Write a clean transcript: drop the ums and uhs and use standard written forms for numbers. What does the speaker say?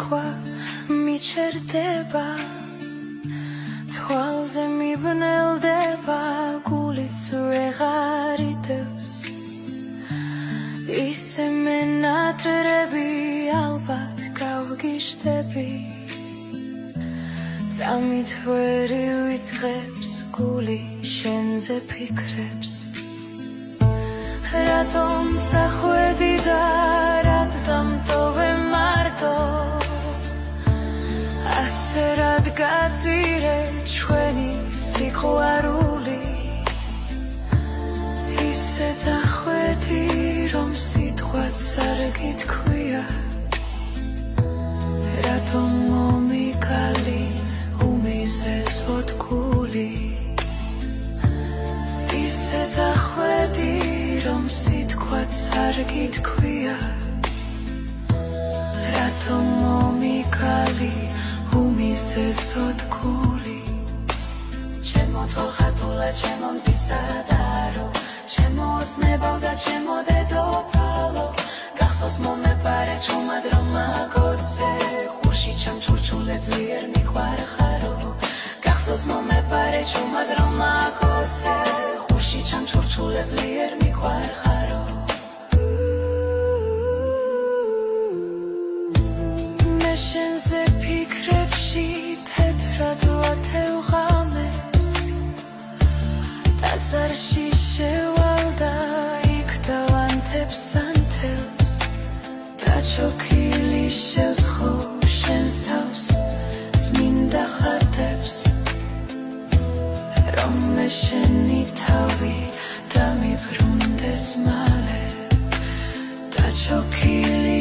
ხვა მიჩერდება თვალზე მიბნელდება გულიც ვეღარ იტევს ისე მენატრები ალბათ გავგიშდები წამით ვერ ივიწყებს გული შენზე ფიქრებს რატომ წახვედი და რატომ ტოვე მარტო ასე რად გაწირე ჩვენი სიყვარული ისე წახვედი რომ სიტყვაც არ გითქვია რატომ მომიკალი უმიზესოდ გული ისე წახვედი რომ სიტყვაც არ გითქვია რატომ მომიკალი უმიზესოდ გული ჩემო თოხატულა ჩემო მზისადარო ჩემო ოცნებავ და ჩემო დედოფალო გახსოვს მომეპარე ჩუმად რომ მაგოძე ხურში ჩამჩურჩულე ძლიერ მიყვარხარო გახსოვს მომეპარე ჩუმად რომ მაგოძე ხურში ჩამჩურჩულე ძლიერ მიყვარხარო მე შენზე ფიქრებში თეთრად ვათევღამეს ტაძარში შევალ და იქ დავანთებს ანთელს დაჩოქილი შევთხო შენს თავს წმინდა ხატებს რომ მე შენი თავი დამიბრუნდეს მალე დაჩოქილი